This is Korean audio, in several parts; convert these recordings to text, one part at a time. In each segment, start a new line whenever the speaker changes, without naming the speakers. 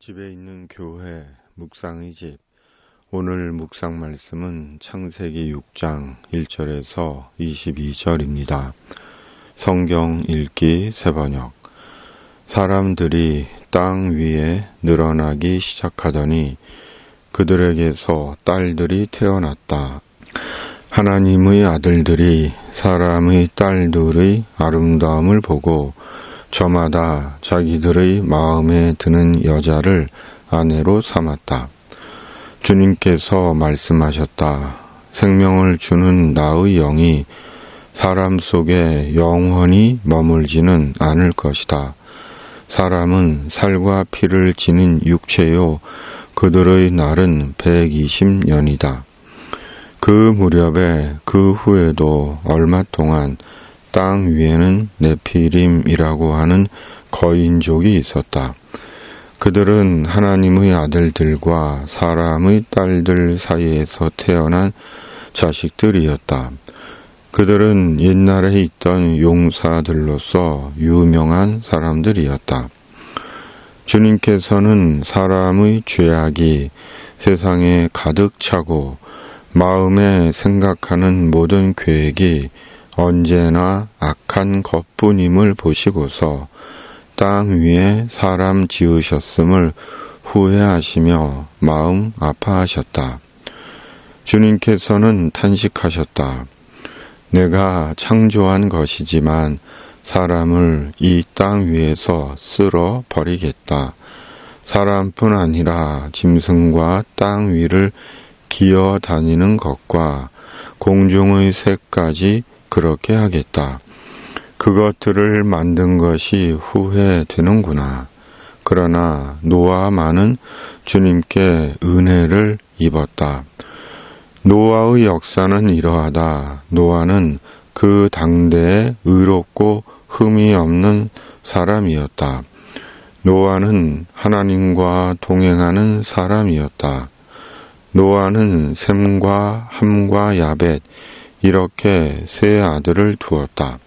집에 있는 교회 묵상의 집. 오늘 묵상 말씀은 창세기 6장 1절에서 22절입니다. 성경 읽기 새번역. 사람들이 땅 위에 늘어나기 시작하더니 그들에게서 딸들이 태어났다. 하나님의 아들들이 사람의 딸들의 아름다움을 보고 저마다 자기들의 마음에 드는 여자를 아내로 삼았다. 주님께서 말씀하셨다. 생명을 주는 나의 영이 사람 속에 영원히 머물지는 않을 것이다. 사람은 살과 피를 지닌 육체요, 그들의 날은 120년이다. 그 무렵에 그 후에도 얼마 동안 땅 위에는 네피림이라고 하는 거인족이 있었다. 그들은 하나님의 아들들과 사람의 딸들 사이에서 태어난 자식들이었다. 그들은 옛날에 있던 용사들로서 유명한 사람들이었다. 주님께서는 사람의 죄악이 세상에 가득 차고 마음에 생각하는 모든 계획이 언제나 악한 것뿐임을 보시고서 땅 위에 사람 지으셨음을 후회하시며 마음 아파하셨다. 주님께서는 탄식하셨다. 내가 창조한 것이지만 사람을 이 땅 위에서 쓸어 버리겠다. 사람뿐 아니라 짐승과 땅 위를 기어 다니는 것과 공중의 새까지 그렇게 하겠다. 그것들을 만든 것이 후회되는구나. 그러나 노아만은 주님께 은혜를 입었다. 노아의 역사는 이러하다. 노아는 그 당대에 의롭고 흠이 없는 사람이었다. 노아는 하나님과 동행하는 사람이었다. 노아는 셈과 함과 야벳 이렇게 세 아들을 두었다.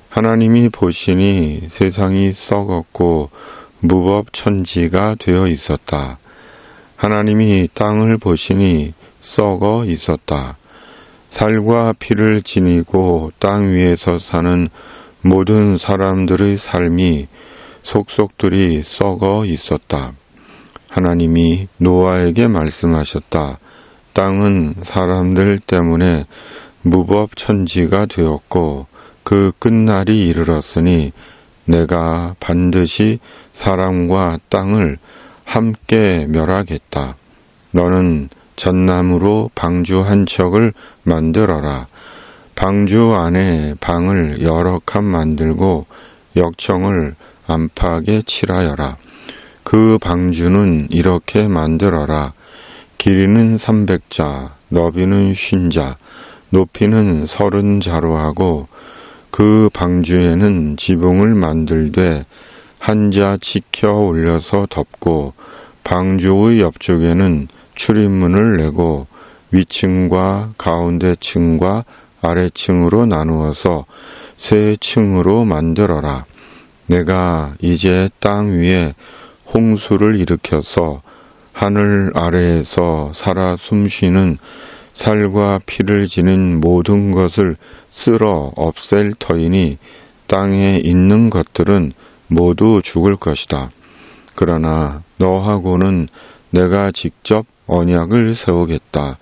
하나님이 보시니 세상이 썩었고 무법천지가 되어 있었다. 하나님이 땅을 보시니 썩어 있었다. 살과 피를 지니고 땅 위에서 사는 모든 사람들의 삶이 속속들이 썩어 있었다. 하나님이 노아에게 말씀하셨다. 땅은 사람들 때문에 무법천지가 되었고 그 끝날이 이르렀으니 내가 반드시 사람과 땅을 함께 멸하겠다. 너는 잣나무로 방주 한 척을 만들어라. 방주 안에 방을 여러 칸 만들고 역청을 안팎에 칠하여라. 그 방주는 이렇게 만들어라. 길이는 300자, 너비는 50자, 높이는 30자로 하고 그 방주에는 지붕을 만들되 한 자 치켜 올려서 덮고 방주의 옆쪽에는 출입문을 내고 위층과 가운데층과 아래층으로 나누어서 세 층으로 만들어라. 내가 이제 땅 위에 홍수를 일으켜서 하늘 아래에서 살아 숨쉬는 살과 피를 지닌 모든 것을 쓸어 없앨 터이니 땅에 있는 것들은 모두 죽을 것이다. 그러나 너하고는 내가 직접 언약을 세우겠다.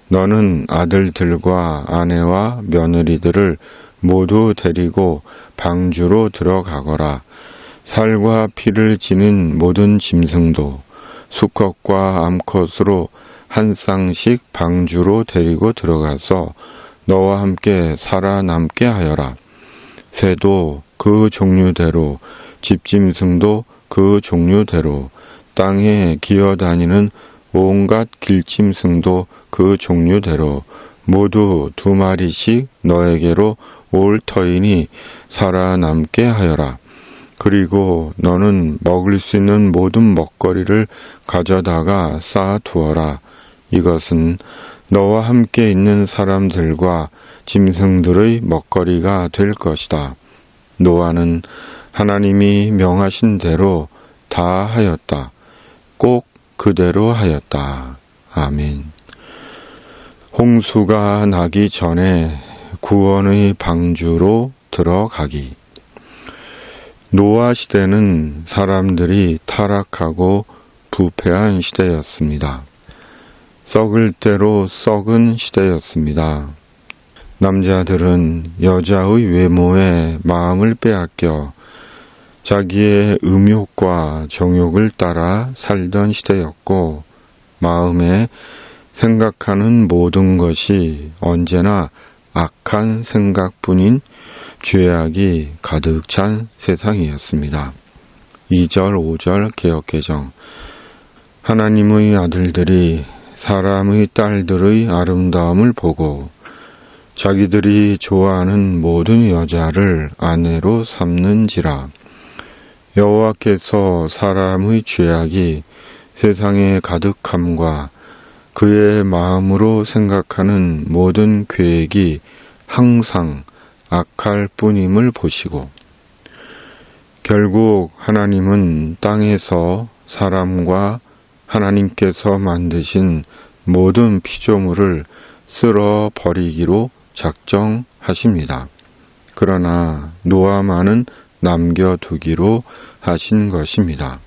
너는 아들들과 아내와 며느리들을 모두 데리고 방주로 들어가거라. 살과 피를 지닌 모든 짐승도 수컷과 암컷으로 한 쌍씩 방주로 데리고 들어가서 너와 함께 살아남게 하여라. 새도 그 종류대로, 집짐승도 그 종류대로, 땅에 기어다니는 온갖 길짐승도 그 종류대로 모두 2마리씩 너에게로 올 터이니 살아남게 하여라. 그리고 너는 먹을 수 있는 모든 먹거리를 가져다가 쌓아두어라. 이것은 너와 함께 있는 사람들과 짐승들의 먹거리가 될 것이다. 노아는 하나님이 명하신 대로 다 하였다. 꼭 그대로 하였다. 아멘. 홍수가 나기 전에 구원의 방주로 들어가기. 노아 시대는 사람들이 타락하고 부패한 시대였습니다. 썩을 대로 썩은 시대였습니다. 남자들은 여자의 외모에 마음을 빼앗겨 자기의 음욕과 정욕을 따라 살던 시대였고, 마음에 생각하는 모든 것이 언제나 악한 생각뿐인 죄악이 가득 찬 세상이었습니다. 2절, 5절 개역개정. 하나님의 아들들이 사람의 딸들의 아름다움을 보고 자기들이 좋아하는 모든 여자를 아내로 삼는지라. 여호와께서 사람의 죄악이 세상에 가득함과 그의 마음으로 생각하는 모든 계획이 항상 악할 뿐임을 보시고, 결국 하나님은 땅에서 사람과 하나님께서 만드신 모든 피조물을 쓸어 버리기로 작정하십니다. 그러나 노아만은 남겨두기로 하신 것입니다.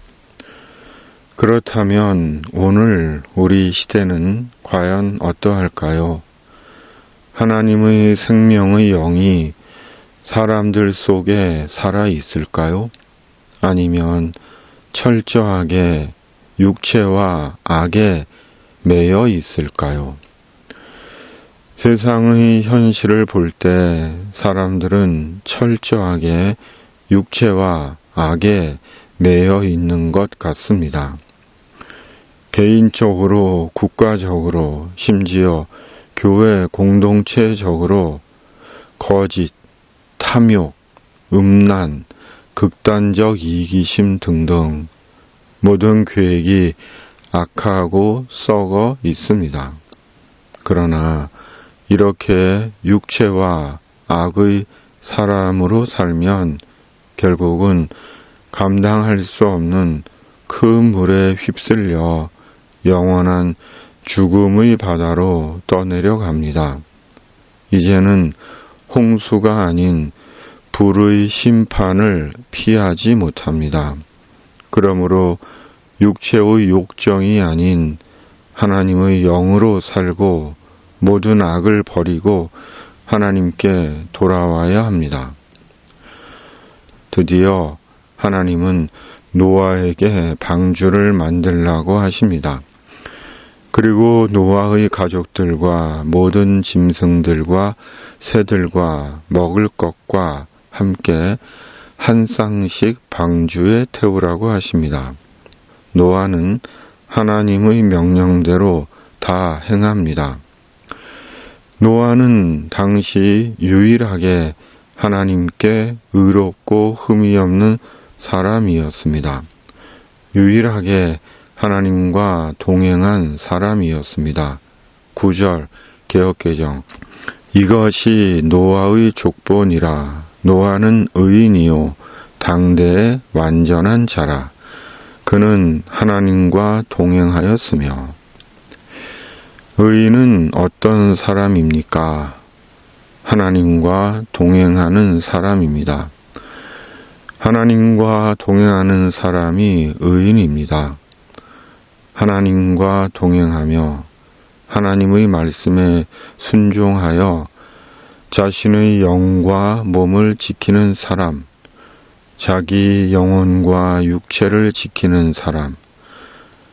그렇다면 오늘 우리 시대는 과연 어떠할까요? 하나님의 생명의 영이 사람들 속에 살아 있을까요? 아니면 철저하게 육체와 악에 매여 있을까요? 세상의 현실을 볼 때 사람들은 철저하게 육체와 악에 매여 있는 것 같습니다. 개인적으로, 국가적으로, 심지어 교회 공동체적으로 거짓, 탐욕, 음란, 극단적 이기심 등등 모든 계획이 악하고 썩어 있습니다. 그러나 이렇게 육체와 악의 사람으로 살면 결국은 감당할 수 없는 큰 물에 휩쓸려 영원한 죽음의 바다로 떠내려갑니다. 이제는 홍수가 아닌 불의 심판을 피하지 못합니다. 그러므로 육체의 욕정이 아닌 하나님의 영으로 살고 모든 악을 버리고 하나님께 돌아와야 합니다. 드디어 하나님은 노아에게 방주를 만들라고 하십니다. 그리고 노아의 가족들과 모든 짐승들과 새들과 먹을 것과 함께 한 쌍씩 방주에 태우라고 하십니다. 노아는 하나님의 명령대로 다 행합니다. 노아는 당시 유일하게 하나님께 의롭고 흠이 없는 사람이었습니다. 유일하게 하나님과 동행한 사람이었습니다. 9절 개역개정. 이것이 노아의 족본이라. 노아는 의인이요 당대의 완전한 자라. 그는 하나님과 동행하였으며. 의인은 어떤 사람입니까? 하나님과 동행하는 사람입니다. 하나님과 동행하는 사람이 의인입니다. 하나님과 동행하며 하나님의 말씀에 순종하여 자신의 영과 몸을 지키는 사람, 자기 영혼과 육체를 지키는 사람,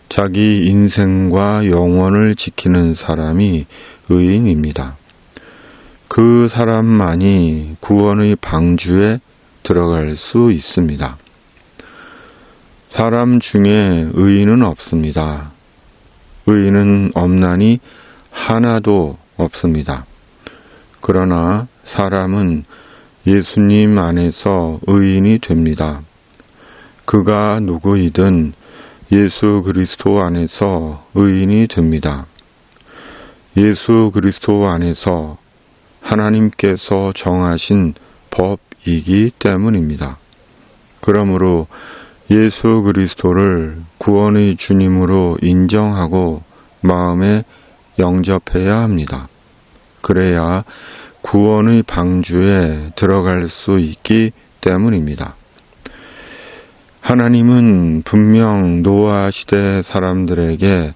자기 인생과 영혼을 지키는 사람이 의인입니다. 그 사람만이 구원의 방주에 들어갈 수 있습니다. 사람 중에 의인은 없습니다. 의인은 없나니 하나도 없습니다. 그러나 사람은 예수님 안에서 의인이 됩니다. 그가 누구이든 예수 그리스도 안에서 의인이 됩니다. 예수 그리스도 안에서 하나님께서 정하신 법이기 때문입니다. 그러므로 예수 그리스도를 구원의 주님으로 인정하고 마음에 영접해야 합니다. 그래야 구원의 방주에 들어갈 수 있기 때문입니다. 하나님은 분명 노아 시대 사람들에게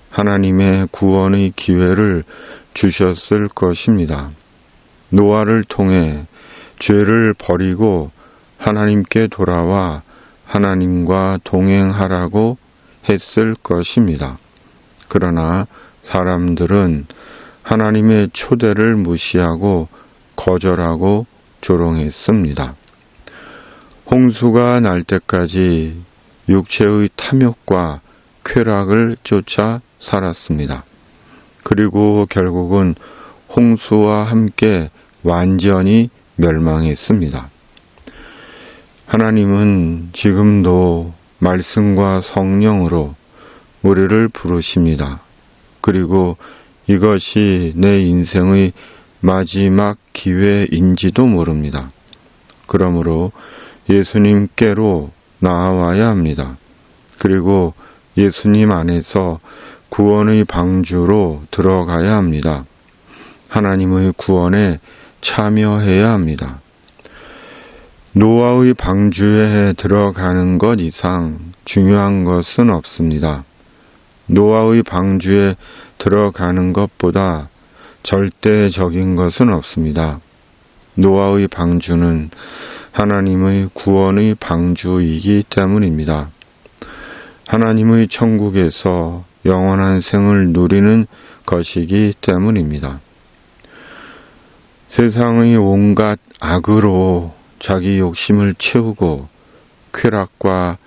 하나님의 구원의 기회를 주셨을 것입니다. 노아를 통해 죄를 버리고 하나님께 돌아와 하나님과 동행하라고 했을 것입니다. 그러나 사람들은 하나님의 초대를 무시하고 거절하고 조롱했습니다. 홍수가 날 때까지 육체의 탐욕과 쾌락을 쫓아 살았습니다. 그리고 결국은 홍수와 함께 완전히 멸망했습니다. 하나님은 지금도 말씀과 성령으로 우리를 부르십니다. 그리고 이것이 내 인생의 마지막 기회인지도 모릅니다. 그러므로 예수님께로 나아와야 합니다. 그리고 예수님 안에서 구원의 방주로 들어가야 합니다. 하나님의 구원에 참여해야 합니다. 노아의 방주에 들어가는 것 이상 중요한 것은 없습니다. 노아의 방주에 들어가는 것보다 절대적인 것은 없습니다. 노아의 방주는 하나님의 구원의 방주이기 때문입니다. 하나님의 천국에서 영원한 생을 누리는 것이기 때문입니다. 세상의 온갖 악으로 자기 욕심을 채우고 쾌락과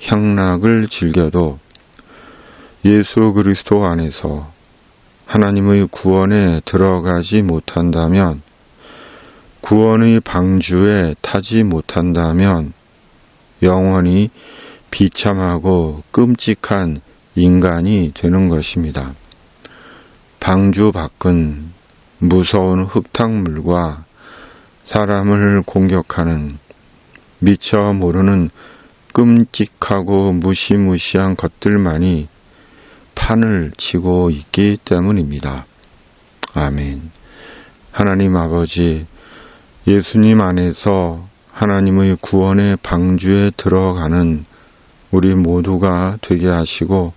향락을 즐겨도 예수 그리스도 안에서 하나님의 구원에 들어가지 못한다면, 구원의 방주에 타지 못한다면 영원히 비참하고 끔찍한 인간이 되는 것입니다. 방주 밖은 무서운 흙탕물과 사람을 공격하는 미처 모르는 끔찍하고 무시무시한 것들만이 판을 치고 있기 때문입니다. 아멘. 하나님 아버지, 예수님 안에서 하나님의 구원의 방주에 들어가는 우리 모두가 되게 하시고,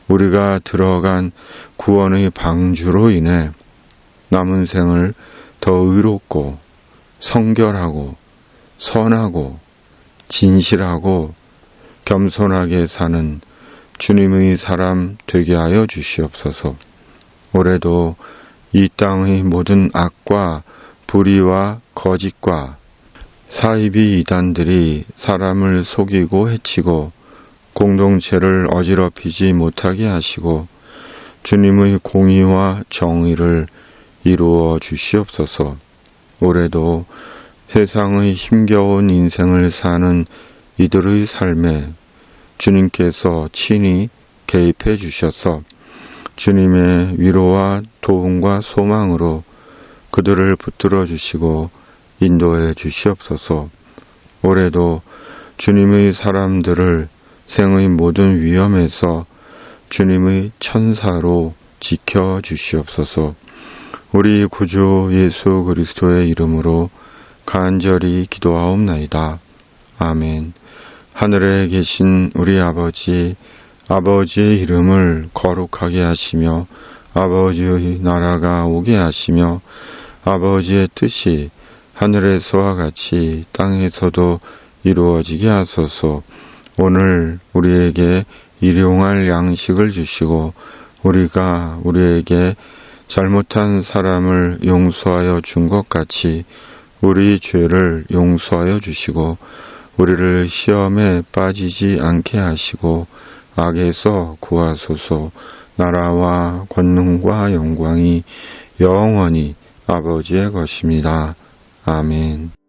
우리가 들어간 구원의 방주로 인해 남은 생을 더 의롭고 성결하고 선하고 진실하고 겸손하게 사는 주님의 사람 되게 하여 주시옵소서. 올해도 이 땅의 모든 악과 불의와 거짓과 사이비 이단들이 사람을 속이고 해치고 공동체를 어지럽히지 못하게 하시고 주님의 공의와 정의를 이루어 주시옵소서. 올해도 세상의 힘겨운 인생을 사는 이들의 삶에 주님께서 친히 개입해 주셔서 주님의 위로와 도움과 소망으로 그들을 붙들어 주시고 인도해 주시옵소서. 올해도 주님의 사람들을 생의 모든 위험에서 주님의 천사로 지켜 주시옵소서. 우리 구주 예수 그리스도의 이름으로 간절히 기도하옵나이다. 아멘. 하늘에 계신 우리 아버지, 아버지의 이름을 거룩하게 하시며 아버지의 나라가 오게 하시며 아버지의 뜻이 하늘에서와 같이 땅에서도 이루어지게 하소서. 오늘 우리에게 일용할 양식을 주시고 우리가 우리에게 잘못한 사람을 용서하여 준 것 같이 우리 죄를 용서하여 주시고 우리를 시험에 빠지지 않게 하시고 악에서 구하소서. 나라와 권능과 영광이 영원히 아버지의 것입니다. 아멘.